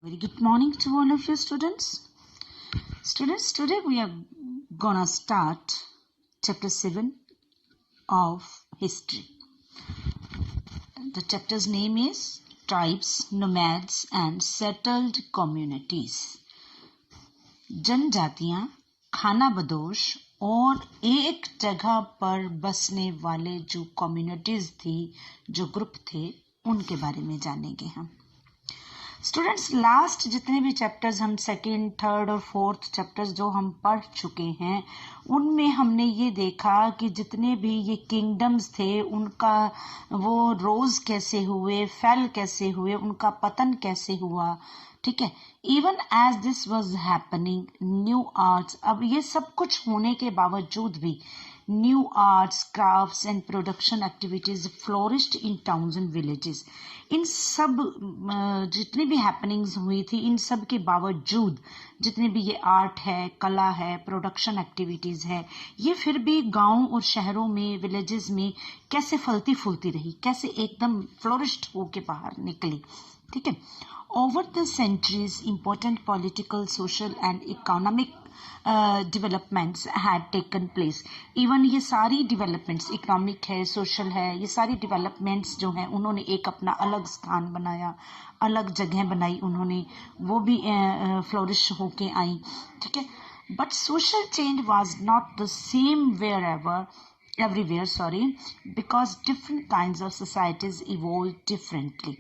Very good morning to all of you students. Students, today we are gonna start chapter 7 of history. The chapter's name is Tribes, Nomads and Settled Communities. जनजातियां, खाना बदोश और एक जगह पर बसने वाले जो communities थी, जो ग्रुप थे, उनके बारे में जानेंगे हम. स्टूडेंट्स, लास्ट जितने भी चैप्टर्स हम सेकेंड, थर्ड और फोर्थ चैप्टर्स जो हम पढ़ चुके हैं, उनमें हमने ये देखा कि जितने भी ये किंगडम्स थे, उनका वो रोज कैसे हुए, फेल कैसे हुए, उनका पतन कैसे हुआ. ठीक है. Even as this was happening, new arts, अब ये सब कुछ होने के बावजूद भी new arts, crafts and production activities flourished in towns and villages. इन सब जितनी भी हैपनिंग्स हुई थी, इन सब के बावजूद जितने भी ये आर्ट है, कला है, प्रोडक्शन एक्टिविटीज है, ये फिर भी गांव और शहरों में, विलेजेस में कैसे फलती फूलती रही, कैसे एकदम फ्लोरिश्ड होके बाहर निकली. ठीक है. Over the centuries, important political, social and economic developments had taken place. Even ये सारी developments, economic है, social है, ये सारी developments जो हैं, उन्होंने एक अपना अलग स्थान बनाया, अलग जगह बनाई उन्होंने, वो भी flourish होके आई. ठीक है. But social change was not the same everywhere, because different kinds of societies evolved differently.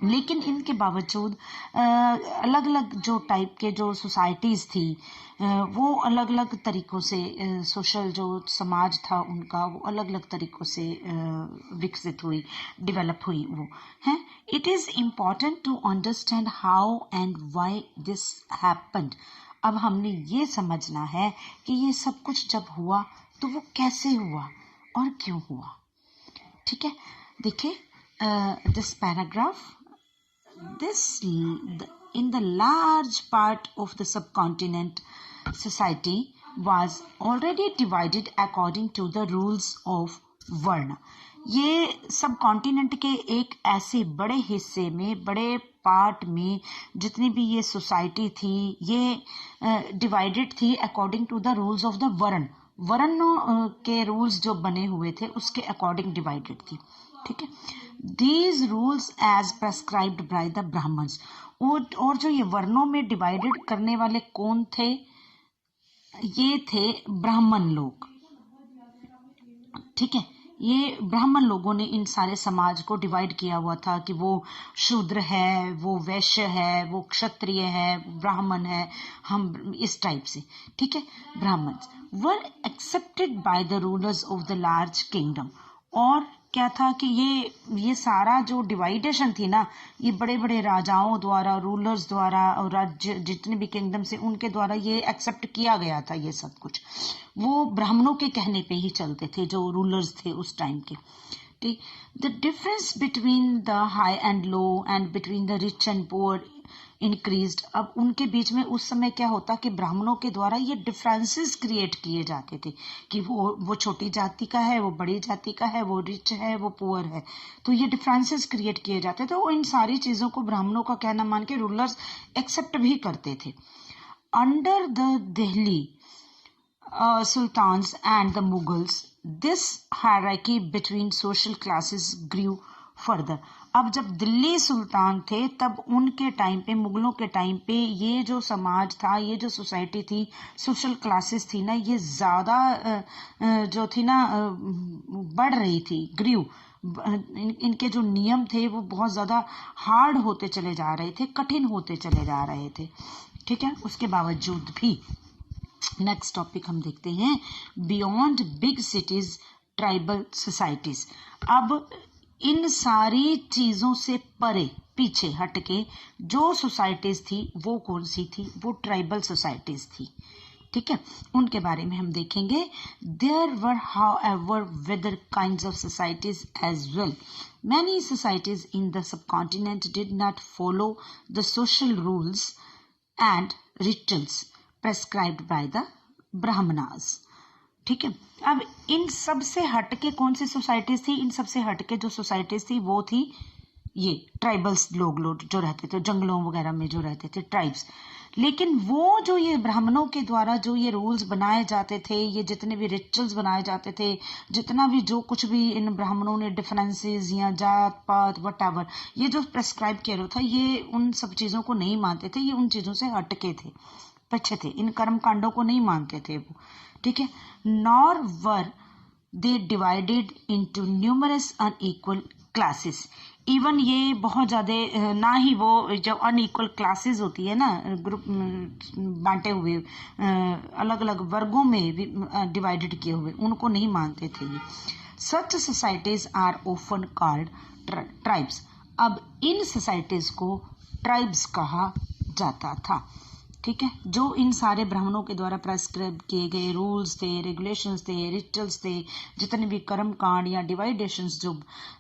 लेकिन इनके बावजूद अलग अलग जो टाइप के जो सोसाइटीज़ थी, वो अलग अलग तरीक़ों से, सोशल जो समाज था उनका, वो अलग अलग तरीक़ों से विकसित हुई, डेवलप हुई वो है. It is important to understand how and why this happened. अब हमने ये समझना है कि ये सब कुछ जब हुआ तो वो कैसे हुआ और क्यों हुआ. ठीक है. देखिए, this paragraph, in the large part of the subcontinent, society was already divided according to the rules of Varna. ये सब कॉन्टिनेंट के एक ऐसे बड़े हिस्से में, बड़े पार्ट में जितनी भी ये सोसाइटी थी, ये डिवाइडेड थी according to the rules of the varna के रूल्स जो बने हुए थे, उसके अकॉर्डिंग डिवाइडेड थी. ठीक है. These rules as prescribed by the Brahmins. और जो ये वर्णों में डिवाइडेड करने वाले कौन थे? ये थे ब्राह्मण लोग. ठीक है. ये ब्राह्मण लोगों ने इन सारे समाज को डिवाइड किया हुआ था कि वो शूद्र है, वो वैश्य है, वो क्षत्रिय है, ब्राह्मण है, हम इस टाइप से. ठीक है. Brahmans were accepted by the rulers of the large kingdom. और क्या था कि ये सारा जो डिवाइडेशन थी ना, ये बड़े बड़े राजाओं द्वारा, रूलर्स द्वारा, और राज्य जितने भी किंगडम से, उनके द्वारा ये एक्सेप्ट किया गया था. ये सब कुछ वो ब्राह्मणों के कहने पे ही चलते थे, जो रूलर्स थे उस टाइम के. ठीक. The difference between the high and low and between the rich and poor increased. अब उनके बीच में उस समय क्या होता कि ब्राह्मणों के द्वारा ये डिफरेंसेस क्रिएट किए जाते थे कि वो छोटी जाति का है, वो बड़ी जाति का है, वो रिच है, वो पुअर है. तो ये डिफरेंसेस क्रिएट किए जाते थे. वो इन सारी चीज़ों को ब्राह्मणों का कहना मान के रूलर्स एक्सेप्ट भी करते थे. Under the Delhi sultans and the Mughals, this hierarchy between social classes grew further. अब जब दिल्ली सुल्तान थे, तब उनके टाइम पे, मुगलों के टाइम पे, ये जो समाज था, ये जो सोसाइटी थी, सोशल क्लासेस थी ना, ये ज़्यादा जो थी ना, बढ़ रही थी. ग्रीव, इनके जो नियम थे वो बहुत ज़्यादा हार्ड होते चले जा रहे थे, कठिन होते चले जा रहे थे. ठीक है. उसके बावजूद भी नेक्स्ट टॉपिक हम देखते हैं, beyond big cities tribal societies. अब इन सारी चीज़ों से परे, पीछे हटके जो सोसाइटीज थी, वो कौन सी थी? वो ट्राइबल सोसाइटीज थी. ठीक है. उनके बारे में हम देखेंगे. There were however other kinds of societies as well. Many societies in the subcontinent did not follow the social rules and rituals prescribed by the brahmanas. ठीक है. अब इन सब से हटके कौन सी सोसाइटीज थी? इन सब से हटके जो सोसाइटीज थी वो थी ये ट्राइबल्स लोग जो रहते थे जंगलों वगैरह में जो रहते थे ट्राइब्स। लेकिन वो जो ये ब्राह्मणों के द्वारा जो ये रूल्स बनाए जाते थे, ये जितने भी रिचुअल्स बनाए जाते थे, जितना भी जो कुछ भी इन ब्राह्मणों ने डिफरेंसेस या जात पात वटएवर ये जो प्रेस्क्राइब किया था, ये उन सब चीजों को नहीं मानते थे, ये उन चीजों से हटके थे, पीछे थे, इन कर्म कांडों को नहीं मानते थे वो, ठीक है। Nor were they divided into numerous unequal classes. Even ये बहुत ज्यादा ना ही वो जो अनइक्वल क्लासेस होती है ना, ग्रुप बांटे हुए अलग अलग वर्गों में डिवाइडेड किए हुए, उनको नहीं मानते थे ये। Such societies are often called tribes. अब इन सोसाइटीज को ट्राइब्स कहा जाता था, ठीक है। जो इन सारे ब्राह्मणों के द्वारा प्रेस्क्राइब किए गए रूल्स थे, रेगुलेशंस थे, रिचुअल्स थे, जितने भी कर्म कांड या डिवाइडेशंस जो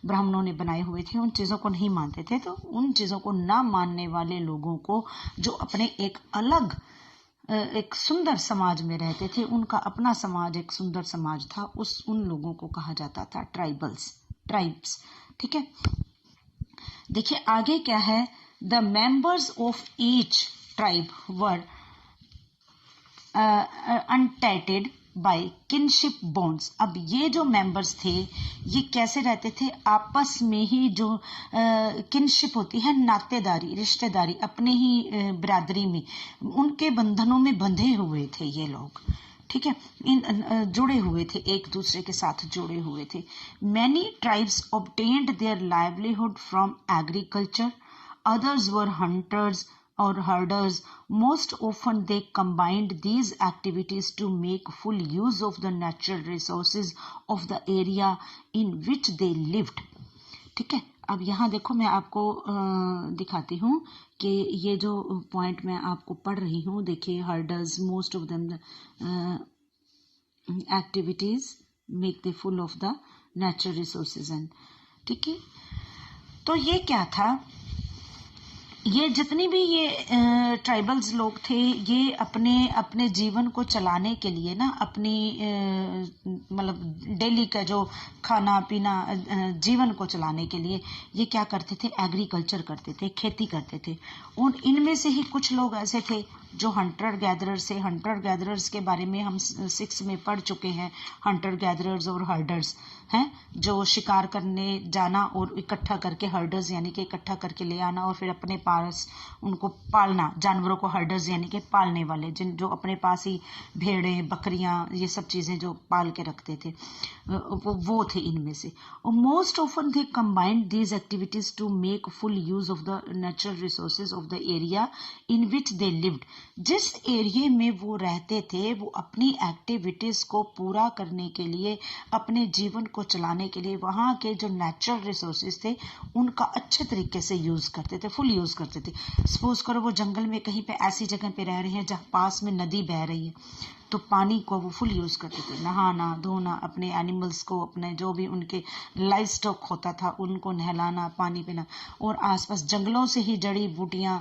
ब्राह्मणों ने बनाए हुए थे, उन चीज़ों को नहीं मानते थे। तो उन चीज़ों को ना मानने वाले लोगों को, जो अपने एक अलग एक सुंदर समाज में रहते थे, उनका अपना समाज एक सुंदर समाज था, उन लोगों को कहा जाता था ट्राइब्स, ठीक है। देखिए आगे क्या है, the members of each tribe were untied by kinship bonds। अब ये जो मेंबर्स थे ये कैसे रहते थे, आपस में ही जो किनशिप होती है, नातेदारी, रिश्तेदारी, अपने ही बिरादरी में, उनके बंधनों में बंधे हुए थे ये लोग, ठीक है। जुड़े हुए थे, एक दूसरे के साथ जुड़े हुए थे। Many tribes obtained their livelihood from agriculture, others were hunters or herders. Most often they combined these activities to make full use of the natural resources of the area in which they lived, ठीक है। अब यहाँ देखो मैं आपको दिखाती हूँ कि ये जो पॉइंट मैं आपको पढ़ रही हूँ, देखिए herders, most of them activities make the full of the natural resources and, ठीक है। तो ये क्या था, ये जितनी भी ये ट्राइबल्स लोग थे, ये अपने जीवन को चलाने के लिए ना, अपनी मतलब डेली का जो खाना पीना, जीवन को चलाने के लिए ये क्या करते थे, एग्रीकल्चर करते थे, खेती करते थे। उन इनमें से ही कुछ लोग ऐसे थे जो हंटर गैदरर्स थे। हंटर गैदरर्स के बारे में हम 6 में पढ़ चुके हैं। हंटर गैदरर्स और हर्डर्स हैं, जो शिकार करने जाना और इकट्ठा करके, हर्डर्स यानी कि इकट्ठा करके ले आना और फिर अपने पास उनको पालना, जानवरों को हर्डर्स यानी कि पालने वाले, जो अपने पास ही भेड़ें, बकरियां, ये सब चीजें जो पाल के रखते थे, वो थे इनमें से। और most often they combined these activities to make full use of the natural resources of the area in which they lived. जिस एरिया में वो रहते थे, वो अपनी एक्टिविटीज को पूरा करने के लिए, अपने जीवन को चलाने के लिए, वहां के जो नेचुरल रिसोर्सेज थे उनका अच्छे तरीके से यूज करते थे, फुल यूज करते थे। सपोज करो वो जंगल में कहीं पे ऐसी जगह पे रह रहे हैं जहां पास में नदी बह रही है, तो पानी को वो फुल यूज करते थे, नहाना धोना, अपने एनिमल्स को, अपने जो भी उनके लाइफ स्टॉक होता था उनको नहलाना, पानी पीना। और आसपास जंगलों से ही जड़ी बूटियां,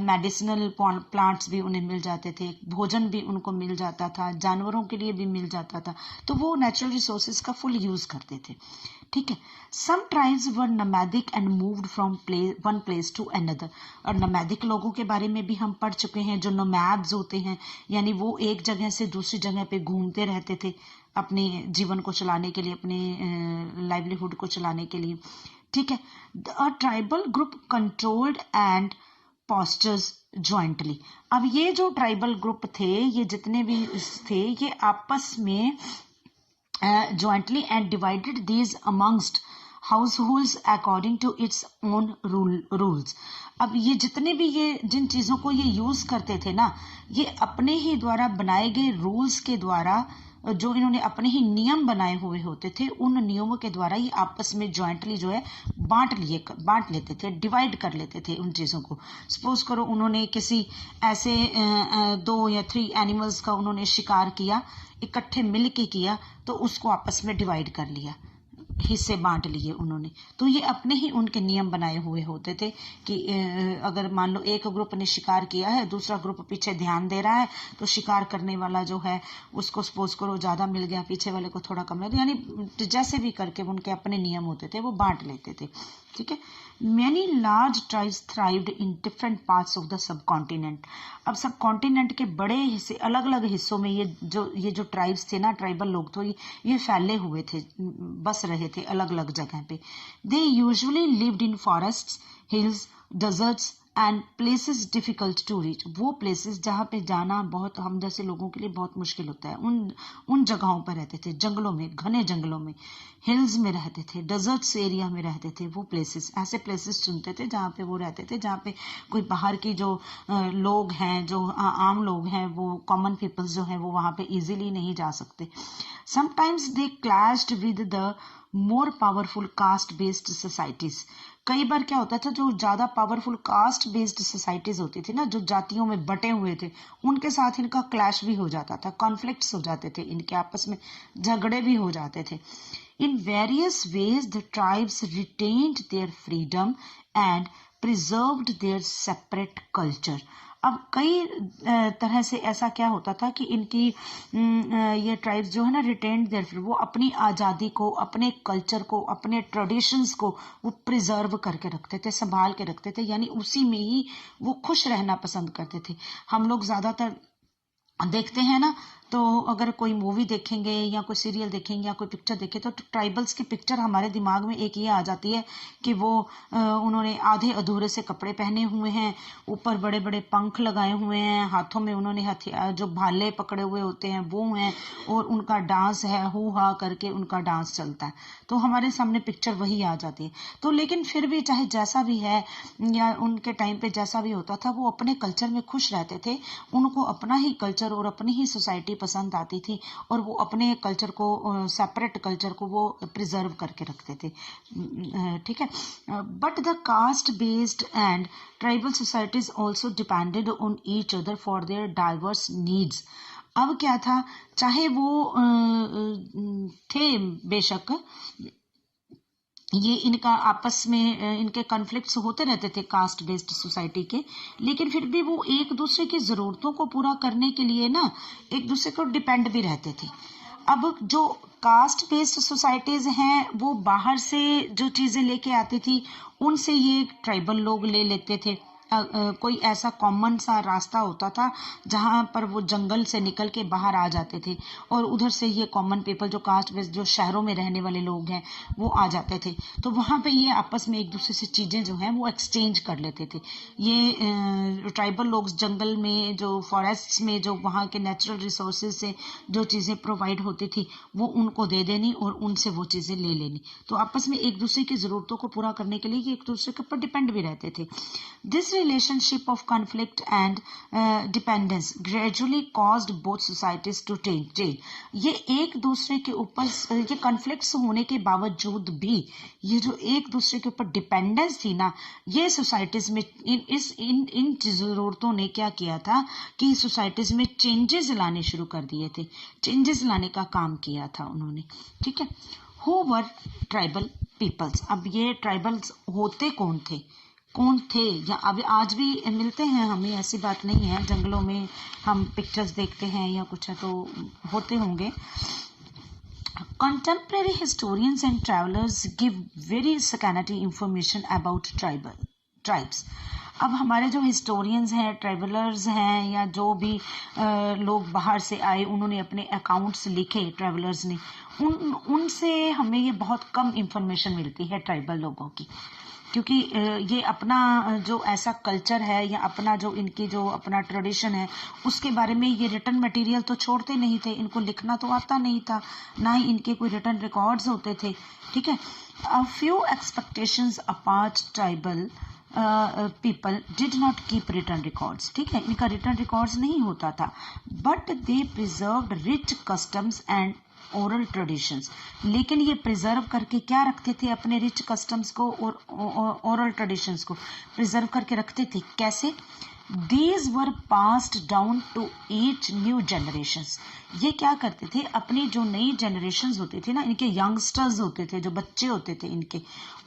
मेडिसिनल प्लांट्स भी उन्हें मिल जाते थे, भोजन भी उनको मिल जाता था, जानवरों के लिए भी मिल जाता था। तो वो नेचुरल रिसोर्सेज का फुल यूज करते थे, ठीक है। Some tribes were nomadic and moved from one place to another. और नमैदिक लोगों के बारे में भी हम पढ़ चुके हैं, जो नोमैड्स होते हैं, यानी वो एक जगह से दूसरी जगह पे घूमते रहते थे अपने जीवन को चलाने के लिए, अपने लाइवलीहुड को चलाने के लिए, ठीक है। A tribal group controlled and postures jointly. अब ये जो ट्राइबल ग्रुप थे, ये जितने भी थे, ये आपस में jointly and divided these amongst households according to its own rules। अब ये जितने भी ये जिन चीजों को ये यूज करते थे ना, ये अपने ही द्वारा बनाए गए रूल्स के द्वारा, जो इन्होंने अपने ही नियम बनाए हुए होते थे, उन नियमों के द्वारा ये आपस में ज्वाइंटली जो है बांट लेते थे, डिवाइड कर लेते थे उन चीजों को। सपोज करो उन्होंने किसी ऐसे 2 या 3 एनिमल्स का उन्होंने शिकार किया, इकट्ठे मिल के किया, तो उसको आपस में डिवाइड कर लिया, हिस्से बांट लिए उन्होंने। तो ये अपने ही उनके नियम बनाए हुए होते थे कि अगर मान लो एक ग्रुप ने शिकार किया है, दूसरा ग्रुप पीछे ध्यान दे रहा है, तो शिकार करने वाला जो है उसको सपोज करो ज्यादा मिल गया, पीछे वाले को थोड़ा कम मिल गया, यानी जैसे भी करके उनके अपने नियम होते थे, वो बांट लेते थे, ठीक है। Many large tribes thrived in different parts of the subcontinent. अब सब कॉन्टिनेंट के बड़े हिस्से, अलग अलग हिस्सों में ये जो ट्राइब्स थे ना, ट्राइबल लोग, तो ये फैले हुए थे, बस रहे थे अलग अलग जगह पे. They usually lived in forests, hills, deserts and places difficult to reach. वो प्लेसेस जहाँ पे जाना बहुत हम जैसे लोगों के लिए बहुत मुश्किल होता है, उन जगहों पर रहते थे, जंगलों में, घने जंगलों में, हिल्स में रहते थे, डेजर्ट्स एरिया में रहते थे. वो प्लेसेस, ऐसे प्लेसेस चुनते थे जहाँ पे वो रहते थे, जहाँ पे कोई बाहर की जो लोग हैं, जो आम लोग हैं, वो कॉमन पीपल्स जो हैं, वो वहाँ पे इजीली नहीं जा सकते. Sometimes they clashed with the more powerful caste based societies. कई बार क्या होता था, जो ज्यादा पावरफुल कास्ट बेस्ड सोसाइटीज होती थी ना, जो जातियों में बटे हुए थे, उनके साथ इनका क्लैश भी हो जाता था, कॉन्फ्लिक्ट्स हो जाते थे, इनके आपस में झगड़े भी हो जाते थे. In various ways the tribes retained their freedom and preserved there separate culture. अब कई तरह से ऐसा क्या होता था कि इनकी ये ट्राइब्स जो है ना, रिटेन्ड देयर फ्रीडम, वो अपनी आज़ादी को, अपने कल्चर को, अपने ट्रेडिशंस को वो प्रिजर्व करके रखते थे, संभाल के रखते थे, यानी उसी में ही वो खुश रहना पसंद करते थे. हम लोग ज्यादातर देखते हैं ना, तो अगर कोई मूवी देखेंगे या कोई सीरियल देखेंगे या कोई पिक्चर देखे, तो ट्राइबल्स की पिक्चर हमारे दिमाग में एक ये आ जाती है कि वो उन्होंने आधे अधूरे से कपड़े पहने हुए हैं, ऊपर बड़े बड़े पंख लगाए हुए हैं, हाथों में उन्होंने हथियार, जो भाले पकड़े हुए होते हैं वो हैं, और उनका डांस है, हु हा करके उनका डांस चलता है. तो हमारे सामने पिक्चर वही आ जाती है. तो लेकिन फिर भी चाहे जैसा भी है, या उनके टाइम पे जैसा भी होता था, वो अपने कल्चर में खुश रहते थे. उनको अपना ही कल्चर और अपनी ही सोसाइटी पसंद आती थी, और वो अपने कल्चर को, सेपरेट कल्चर को वो प्रिजर्व करके रखते थे. ठीक है. But the caste based and tribal societies also depended on each other for their diverse needs. अब क्या था, चाहे वो थे बेशक, ये इनका आपस में इनके कॉन्फ्लिक्ट्स होते रहते थे कास्ट बेस्ड सोसाइटी के, लेकिन फिर भी वो एक दूसरे की जरूरतों को पूरा करने के लिए ना एक दूसरे को डिपेंड भी रहते थे. अब जो कास्ट बेस्ड सोसाइटीज हैं, वो बाहर से जो चीजें लेके आती थी, उनसे ये ट्राइबल लोग ले लेते थे. कोई ऐसा कॉमन सा रास्ता होता था जहां पर वो जंगल से निकल के बाहर आ जाते थे, और उधर से ये कॉमन पीपल, जो कास्ट बेस्ड, जो शहरों में रहने वाले लोग हैं, वो आ जाते थे. तो वहां पे ये आपस में एक दूसरे से चीजें जो हैं वो एक्सचेंज कर लेते थे. ये ट्राइबल लोग जंगल में, जो फॉरेस्ट में, जो वहां के नेचुरल रिसोर्सेज से जो चीजें प्रोवाइड होती थी, वो उनको दे देनी और उनसे वो चीजें ले लेनी. तो आपस में एक दूसरे की जरूरतों को पूरा करने के लिए ये एक दूसरे के ऊपर डिपेंड भी रहते थे. This relationship of conflict and dependence gradually caused both societies to change. ये एक दूसरे के ऊपर, ये कॉन्फ्लिक्ट्स होने के बावजूद भी, ये जो एक दूसरे के ऊपर डिपेंडेंस थी ना, ये सोसाइटीज में इन जरूरतों ने क्या किया था कि सोसाइटीज में चेंजेस लाने शुरू कर दिए थे, चेंजेस लाने का काम किया था उन्होंने. ठीक है. Who were tribal peoples? अब ये ट्राइबल्स होते कौन थे, या अभी आज भी मिलते हैं हमें, ऐसी बात नहीं है. जंगलों में हम पिक्चर्स देखते हैं या कुछ है, तो होते होंगे. Contemporary historians and travelers give very scanty information about tribes. अब हमारे जो हिस्टोरियंस हैं, ट्रेवलर्स हैं, या जो भी लोग बाहर से आए, उन्होंने अपने अकाउंट्स लिखे, ट्रेवलर्स ने, उनसे हमें ये बहुत कम इंफॉर्मेशन मिलती है ट्राइबल लोगों की, क्योंकि ये अपना जो ऐसा कल्चर है, या अपना जो इनकी जो अपना ट्रेडिशन है, उसके बारे में ये रिटर्न मटेरियल तो छोड़ते नहीं थे. इनको लिखना तो आता नहीं था, ना ही इनके कोई रिटर्न रिकॉर्ड्स होते थे. ठीक है. A few expectations apart tribal people did not keep written records. ठीक है. इनका रिटर्न रिकॉर्ड्स नहीं होता था, but they preserved rich customs and oral traditions. लेकिन ये प्रिजर्व करके क्या रखते थे, अपने रिच कस्टम्स को और ओरल ट्रेडिशंस को प्रिजर्व करके रखते थे. कैसे? These were passed down to each new generations. ये क्या करते थे, अपनी जो नई जनरेशन्स होते थे ना, इनके यंगस्टर्स होते थे, जो बच्चे होते थे इनके,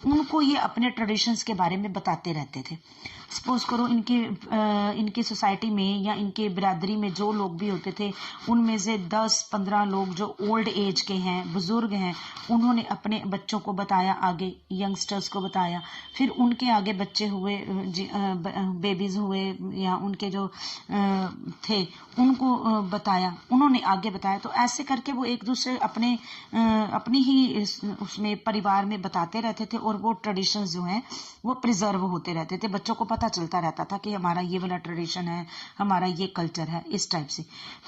उनको ये अपने ट्रेडिशंस के बारे में बताते रहते थे। सपोज करो इनके सोसाइटी में या इनके बिरादरी में जो लोग भी होते थे, उनमें से 10-15 लोग जो ओल्ड एज के हैं, बुजुर्ग हैं, उन्होंने अपने बच्चों को बताया, आगे यंगस्टर्स को बताया, फिर उनके आगे बच्चे हुए, बेबीज हुए, या उनके जो थे उनको बताया, उन्होंने आगे बताया। तो ऐसे करके वो एक दूसरे अपनी ही उसमें परिवार में बताते रहते थे, और वो ट्रेडिशंस जो हैं वो प्रिजर्व होते रहते थे। बच्चों को पता चलता रहता था कि हमारा ये वाला ट्रेडिशन है, हमारा ये कल्चर है, इस टाइप से।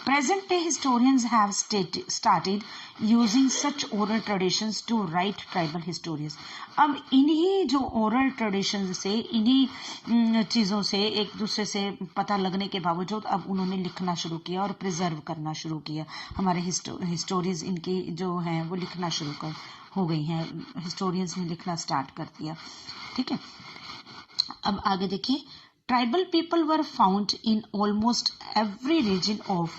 Present day historians have started using such oral traditions to write tribal histories. अब इन्हीं जो ओरल ट्रेडिशंस से, इन्हीं चीज़ों से एक दूसरे से पता लगने के बावजूद अब उन्होंने लिखना शुरू किया और प्रिजर्व करना शुरू किया। हमारे हिस्टोरीज इनकी जो हैं वो लिखना शुरू हो गई हैं, हिस्टोरियंस ने लिखना स्टार्ट कर दिया। ठीक है, अब आगे देखिए। Tribal people were found in almost every region of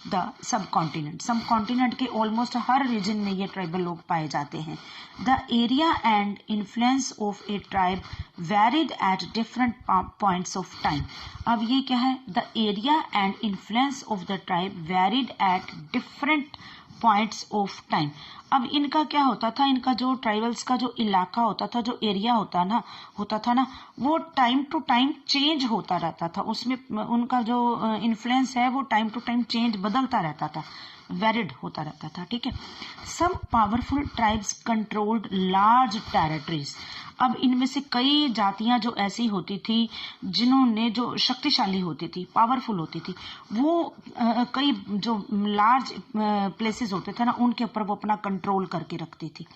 the subcontinent के ऑलमोस्ट हर रीजन में ये ट्राइबल लोग पाए जाते हैं। The area and influence of a tribe varied at different points of time. अब ये क्या है, the area and influence of the tribe varied at different points of time. अब इनका क्या होता था, इनका जो ट्राइबल्स का जो इलाका होता था, जो एरिया होता था ना, वो टाइम टू टाइम चेंज होता रहता था। उसमें उनका जो इन्फ्लुएंस है वो टाइम टू टाइम चेंज बदलता रहता था, वेरिड होता रहता था। ठीक है, some powerful tribes controlled large territories. अब इनमें से कई जातियां जो ऐसी होती थी जिन्होंने, जो शक्तिशाली होती थी, पावरफुल होती थी, वो कई जो लार्ज प्लेसेस होते थे ना, उनके ऊपर वो अपना कंट्रोल करके रखती थी।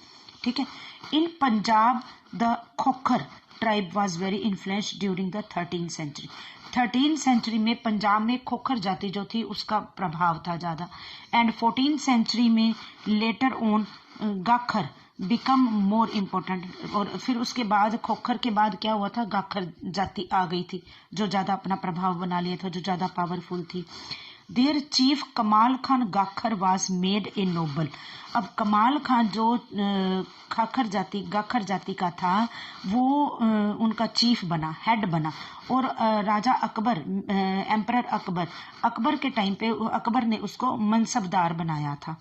ठीक है, in Punjab the Khokhar tribe was very influenced during the 13th century. 13th century में पंजाब में खोखर जाति जो थी उसका प्रभाव था ज्यादा। एंड 14th सेंचुरी में later on Gakkhar become more important. और फिर उसके बाद खोखर के बाद क्या हुआ था, गाखर जाति आ गई थी जो ज्यादा अपना प्रभाव बना लिया था, जो ज्यादा पावरफुल थी। Their chief Kamal Khan Gakkhar was made a noble. अब कमाल खान जो गाखर जाति का था, वो उनका चीफ बना, हेड बना। और राजा अकबर, एम्परर अकबर के टाइम पे अकबर ने उसको मनसबदार बनाया था।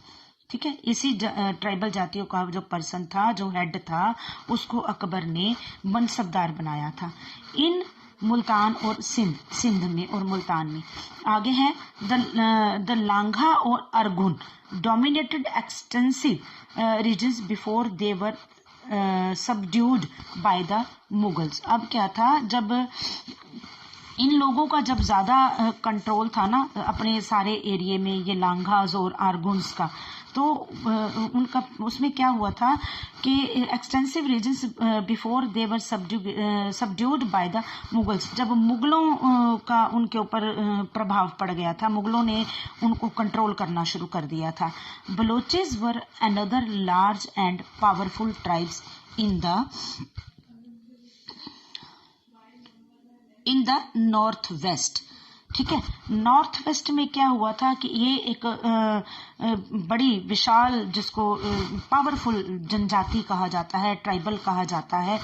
ठीक है, इसी ट्राइबल जातियों का जो पर्सन था, जो हेड था, उसको अकबर ने मनसबदार बनाया था। इन मुल्तान और सिंध में और मुल्तान में। आगे है द लांघा और Arghun dominated extensive regions before they were subdued by the Mughals. अब क्या था, जब इन लोगों का जब ज्यादा कंट्रोल था ना अपने सारे एरिया में, ये लांघास और आर्गुन्स का, तो उनका उसमें क्या हुआ था कि extensive regions before they were subdued by the Mughals. जब मुगलों का उनके ऊपर प्रभाव पड़ गया था, मुगलों ने उनको कंट्रोल करना शुरू कर दिया था। Balochis were another large and powerful tribes in the north west. ठीक है, नॉर्थ वेस्ट में क्या हुआ था कि ये एक बड़ी विशाल, जिसको पावरफुल जनजाति कहा जाता है, ट्राइबल कहा जाता है,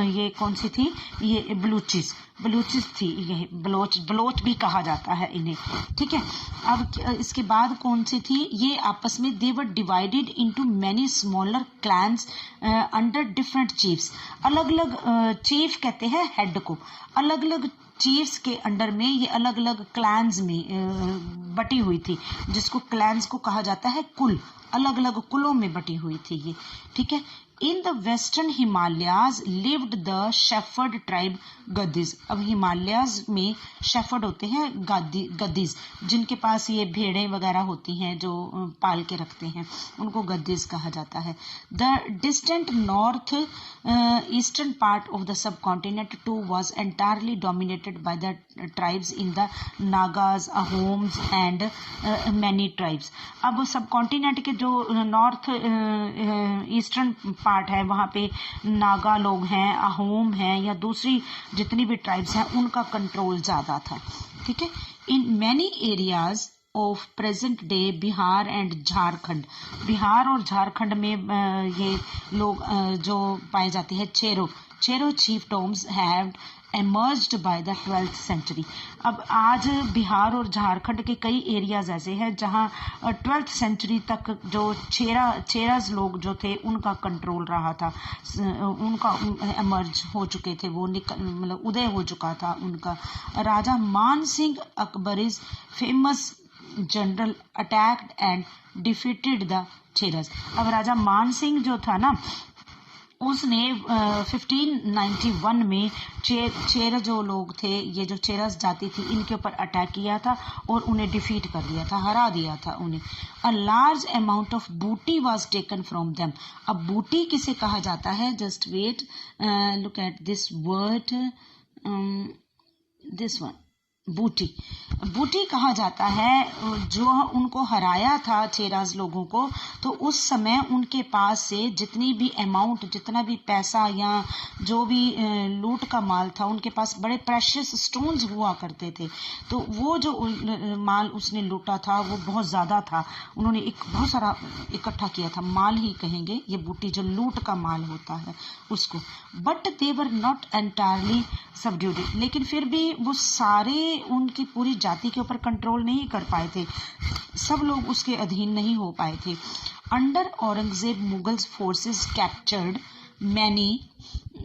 ये कौन सी थी, ये बलूचिस थी, ये बलोच भी कहा जाता है इन्हें। ठीक है, अब इसके बाद कौन सी थी, ये आपस में they were divided into many smaller clans under different chiefs. अलग अलग चीफ कहते हैं हेड को, अलग अलग चीफ्स के अंडर में ये अलग अलग क्लैंस में बटी हुई थी, जिसको क्लैंस को कहा जाता है कुल, अलग अलग कुलों में बटी हुई थी ये। ठीक है, in the western Himalayas lived the shepherd tribe Gaddis. अब हिमालयाज में शेफर्ड होते हैं गद्दीज, जिनके पास ये भेड़ें वगैरह होती हैं जो पाल के रखते हैं, उनको गद्दीज कहा जाता है। The distant north eastern part of the subcontinent too was entirely dominated by the tribes in the Nagas, Ahoms and many tribes. अब सब कॉन्टिनेंट के जो नॉर्थ ईस्टर्न पार्ट है, वहाँ पे नागा लोग हैं, अहोम हैं, या दूसरी जितनी भी ट्राइब्स हैं उनका कंट्रोल ज़्यादा था। ठीक है। इन many areas of present day Bihar and Jharkhand, Bihar और झारखंड में ये लोग जो पाए जाते हैं Chero chiefdoms have emerged by the 12th century। अब आज बिहार और झारखंड के कई एरियाज ऐसे हैं जहां 12th सेंचुरी तक जो चेराज लोग जो थे उनका कंट्रोल रहा था, उनका एमर्ज हो चुके थे, वो मतलब उदय हो चुका था उनका। Raja Man Singh Akbar is famous general attacked and defeated the Cheros. अब राजा मान सिंह जो था ना उसने 1591 में चेरा जो लोग थे, ये जो चेरस जाति थी, इनके ऊपर अटैक किया था और उन्हें डिफीट कर दिया था, हरा दिया था उन्हें। A large amount of booty was taken from them. अब बूटी किसे कहा जाता है? Just wait, look at this word, this one, booty कहा जाता है जो उनको हराया था चेराज लोगों को। तो उस समय उनके पास से जितनी भी अमाउंट, जितना भी पैसा या जो भी लूट का माल था, उनके पास बड़े प्रेशियस स्टोन्स हुआ करते थे। तो वो जो माल उसने लूटा था वो बहुत ज़्यादा था, उन्होंने एक बहुत सारा इकट्ठा किया था, माल ही कहेंगे ये बूटी, जो लूट का माल होता है उसको। But they were not entirely subdued, लेकिन फिर भी वो सारे उनकी पूरी जाति के ऊपर कंट्रोल नहीं कर पाए थे, सब लोग उसके अधीन नहीं हो पाए थे। Under Aurangzeb Mughals forces captured many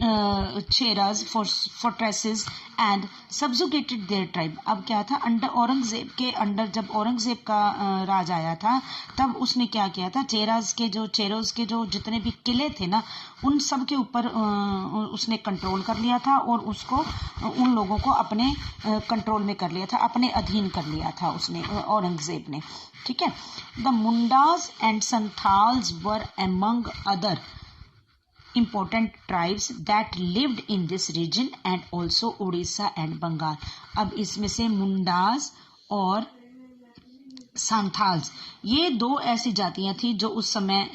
Cheros fortresses and subjugated their tribe. अब क्या था, अंडर औरंगजेब के अंडर जब औरंगजेब का राज आया था तब उसने क्या किया था, चेरोज के जो जितने भी किले थे ना उन सब के ऊपर उसने कंट्रोल कर लिया था और उसको उन लोगों को अपने कंट्रोल में कर लिया था, अपने अधीन कर लिया था उसने, औरंगजेब ने। ठीक है। The Mundas and Santhals were among other important tribes that lived in this region and also Odisha and Bengal। अब इसमें से मुंडास और सांथाल्स, ये दो ऐसी जातियां थी जो उस समय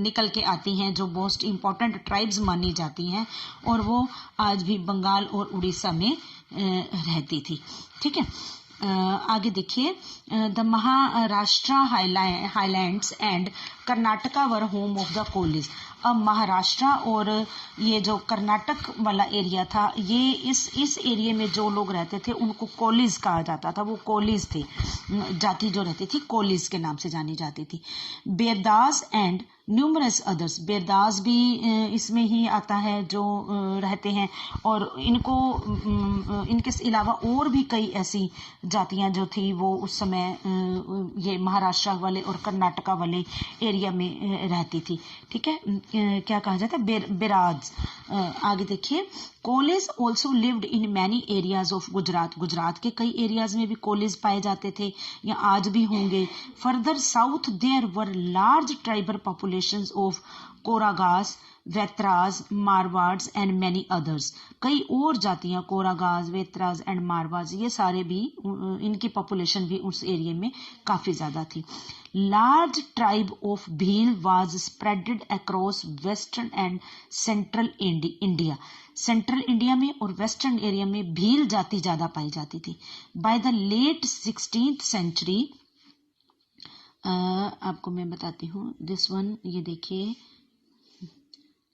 निकल के आती हैं, जो मोस्ट इम्पॉर्टेंट ट्राइब्स मानी जाती हैं और वो आज भी बंगाल और उड़ीसा में रहती थी। ठीक है। आगे देखिए, the Maharashtra highlands and Karnataka were home of the Kolis. अब महाराष्ट्र और ये जो कर्नाटक वाला एरिया था, ये इस एरिया में जो लोग रहते थे उनको कोलिस कहा जाता था। वो कोलिस थे, जाति जो रहती थी कोलिस के नाम से जानी जाती थी। बेरदास एंड न्यूमरस अदर्स, बेरदास भी इसमें ही आता है जो रहते हैं, और इनके अलावा और भी कई ऐसी जातियां जो थी वो उस समय ये महाराष्ट्र वाले और कर्नाटका वाले एरिया में रहती थी। ठीक है। क्या कहा जाता है, बेराज। आगे देखिए, Kolis also lived in many areas of Gujarat, Gujarat के कई एरियाज में भी कोलिस पाए जाते थे या आज भी होंगे। Further south there were large tribal populations of Koragas, Vetars, Maravars and many others. कई और जातियां, कोरागाज, वेत्राज एंड मारवाड्स, ये सारे भी, इनकी पॉपुलेशन भी उस एरिया में काफी ज्यादा थी। Large tribe of Bhil was spreaded across western and central India, central India में और वेस्टर्न एरिया में भील जाति ज्यादा पाई जाती थी। By the late 16th century, आपको मैं बताती हूँ, दिस वन, ये देखिए,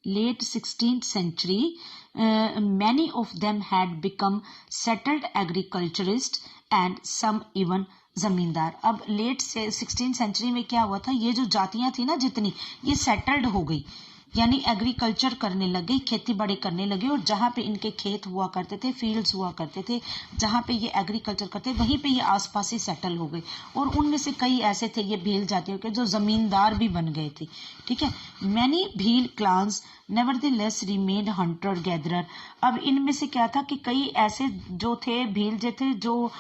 late 16th century, many of them had become settled agriculturists and some even जमींदार। अब लेट से 16th सेंचुरी में क्या हुआ था, ये जो जातियां थी ना जितनी, ये सेटल्ड हो गई, यानी एग्रीकल्चर करने लगे, खेती बाड़ी करने लगे, और जहाँ पे इनके खेत हुआ करते थे, फील्ड्स हुआ करते थे, जहाँ पे ये एग्रीकल्चर करते वहीं पे ये आसपास ही सेटल हो गए। और उनमें से कई ऐसे थे, ये भील जातियों के, जो जमींदार भी बन गए थे। ठीक है। Many Bhil clans nevertheless remained Hunter gatherer. अब इनमें से क्या था कि कई ऐसे जो थे, भील जो थे, जो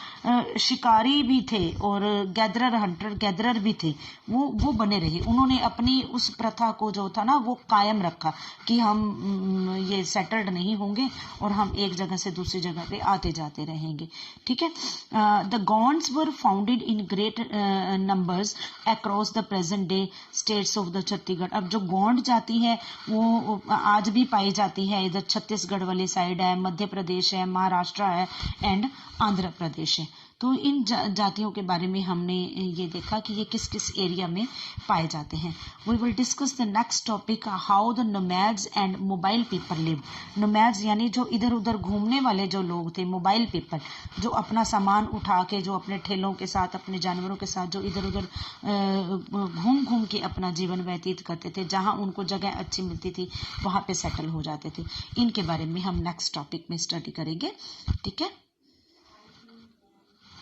शिकारी भी थे और गैदरर, हंटर गैदरर भी थे, वो बने रहे। उन्होंने अपनी उस प्रथा को जो था ना वो कायम रखा कि हम ये सेटल्ड नहीं होंगे और हम एक जगह से दूसरी जगह पे आते जाते रहेंगे। ठीक है। The Gonds were found in great numbers across the present day states of the Chhattisgarh. अब जो गोंड जाति है वो आज भी पाई जाती है, इधर छत्तीसगढ़ वाली साइड है, मध्य प्रदेश है, महाराष्ट्र है एंड आंध्र प्रदेश है। तो इन जातियों के बारे में हमने ये देखा कि ये किस किस एरिया में पाए जाते हैं। We will discuss the next topic, how the nomads and mobile people live. Nomads यानी जो इधर उधर घूमने वाले जो लोग थे, मोबाइल पीपल जो अपना सामान उठा के, जो अपने ठेलों के साथ, अपने जानवरों के साथ जो इधर उधर घूम घूम के अपना जीवन व्यतीत करते थे, जहां उनको जगह अच्छी मिलती थी वहां पे सेटल हो जाते थे। इनके बारे में हम नेक्स्ट टॉपिक में स्टडी करेंगे। ठीक है।